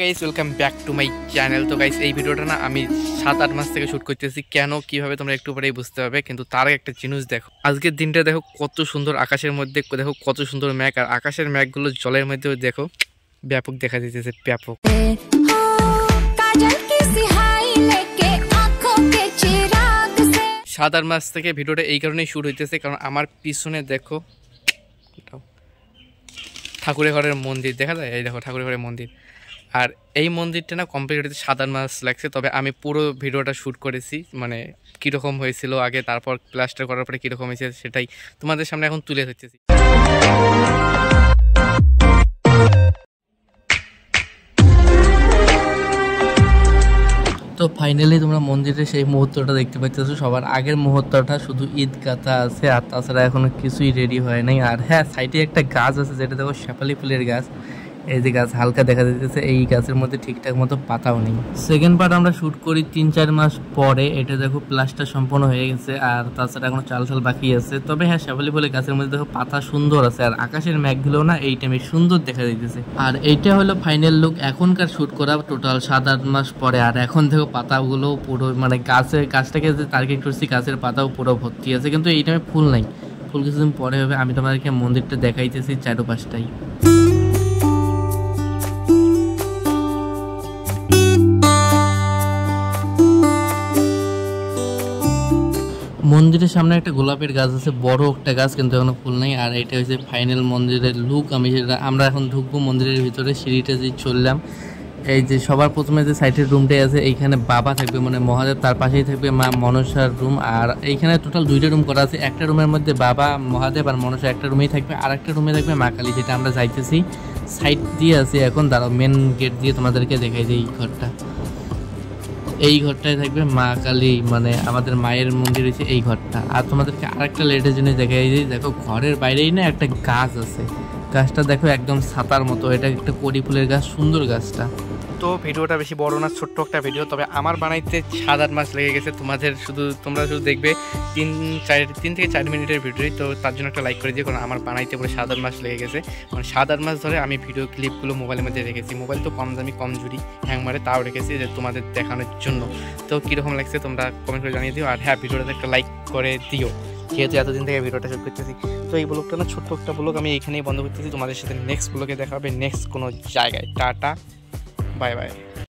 Guys welcome back to my channel. তো guys এই ভিডিওটা না আমি 7-8 মাস থেকে শ্যুট করতেছি। কেন কিভাবে তোমরা একটু পরেই বুঝতে পারবে, কিন্তু তার একটা জিনিস দেখো। আজকের দিনটা দেখো কত সুন্দর, আকাশের মধ্যে দেখো কত সুন্দর মেঘ, আর আকাশের মেঘগুলো জলের মধ্যেও দেখো ব্যাপক দেখা দিতেছে, ব্যাপক। 7-8 মাস থেকে ভিডিওটা এই কারণেই শ্যুট হইতেছে কারণ আমার পিছনে দেখো ঠাকুরের ঘরের মন্দির দেখা যায়। এই দেখো ঠাকুরের ঘরের মন্দির, আর এই মন্দিরটা না কমপ্লিট হতে 7-8 মাস লাগছে। তবে আমি পুরো ভিডিওটা শ্যুট করেছি, মানে কীরকম হয়েছিল আগে, তারপর প্লাস্টার করার পরে কীরকম হয়েছে সেটাই তোমাদের সামনে এখন তুলে ধরতেছি। তো ফাইনালি তোমরা মন্দিরের সেই মুহূর্তটা দেখতে পাচ্ছ। সবার আগের মুহূর্তটা শুধু ঈদ গাথা আছে, আর তাছাড়া এখনো কিছুই রেডি হয় নাই। আর হ্যাঁ, সাইডে একটা গাছ আছে যেটা দেখো শেফালি ফুলের গাছ। এই যে গাছ হালকা দেখা যাচ্ছে, এই গাছের মধ্যে ঠিকঠাক মতো পাতাও নেই। সেকেন্ড পার্ট আমরা শ্যুট করি 3-4 মাস পরে। এটা দেখো প্লাস্টার সম্পূর্ণ হয়ে গেছে, আর তাছাড়া এখনো চাল বাকি আছে। তবে হ্যাঁ, শেফালি ফুলের গাছের মধ্যে দেখো পাতা সুন্দর আছে, আর আকাশের মেঘগুলো না এই টাইমে সুন্দর দেখা যাইতেছে। আর এইটা হলো ফাইনাল লুক এখনকার শ্যুট করা টোটাল 7-8 মাস পরে। আর এখন দেখো পাতাগুলো পুরো মানে গাছটাকে যে টার্গেট করছি, গাছের পাতাও পুরো ভর্তি আছে, কিন্তু এই টাইমে ফুল নাই। ফুল কিছুদিন পরে হবে। আমি তোমাদেরকে মন্দিরটা দেখাইতেছি চারপাশটাই। মন্দিরের সামনে একটা গোলাপের গাছ আছে, বড় একটা গাছ, কিন্তু এখনো ফুল নাই। আর এটা হচ্ছে ফাইনাল মন্দিরের লুক। আমরা এখন ঢুকবো মন্দিরের ভিতরে। সিঁড়িটা যে চললাম, এই যে সবার প্রথমে যে সাইডের রুমটাই আছে, এইখানে বাবা থাকবে মানে মহাদেব, তার পাশেই থাকবে মা মনসার রুম। আর এইখানে টোটাল 2টা রুম করা আছে। একটা রুমের মধ্যে বাবা, মহাদেব আর মনসা একটা রুমেই থাকবে, আর একটা রুমে থাকবে মা কালী, যেটা আমরা যাইতেছি। সাইড দিয়ে আছে এখন, দাঁড়াও মেন গেট দিয়ে তোমাদেরকে দেখাই দিই। এই ঘরটা, এই ঘরটায় থাকবে মা কালী, মানে আমাদের মায়ের মন্দির হচ্ছে এই ঘরটা। আর তোমাদেরকে আরেকটা লেটের জন্য দেখাই দিই, দেখো ঘরের বাইরেই না একটা গাছ আছে। গাছটা দেখো একদম ছাতার মতো, এটা একটা কড়ি ফুলের গাছ, সুন্দর গাছটা। তো ভিডিওটা বেশি বড় না, ছোট্ট একটা ভিডিও। তবে আমার বানাইতে 7-8 মাস লেগে গেছে। তোমরা শুধু দেখবে 3 থেকে 4 মিনিটের ভিডিও। তো তার জন্য একটা লাইক করে দিও, কারণ আমার বানাইতে পুরো 7-8 মাস লেগে গেছে। মানে 7-8 মাস ধরে আমি ভিডিও ক্লিপগুলো মোবাইলের মধ্যে রেখেছি। মোবাইল তো কম দামি কমজোরি, হ্যাং মারে, তাও রেখেছি যে তোমাদের দেখানোর জন্য। তো কীরকম লাগছে তোমরা কমেন্ট করে জানিয়ে দিও। আর হ্যাঁ, ভিডিওটাতে একটা লাইক করে দিও, যেহেতু এতদিন থেকে ভিডিওটা শুট করতেছি। তো এই ব্লগটা না ছোট্ট একটা ব্লগ, আমি এখানেই বন্ধ করতেছি। তোমাদের সাথে নেক্সট ব্লগে দেখা হবে নেক্সট কোনো জায়গায়। Tata, bye bye.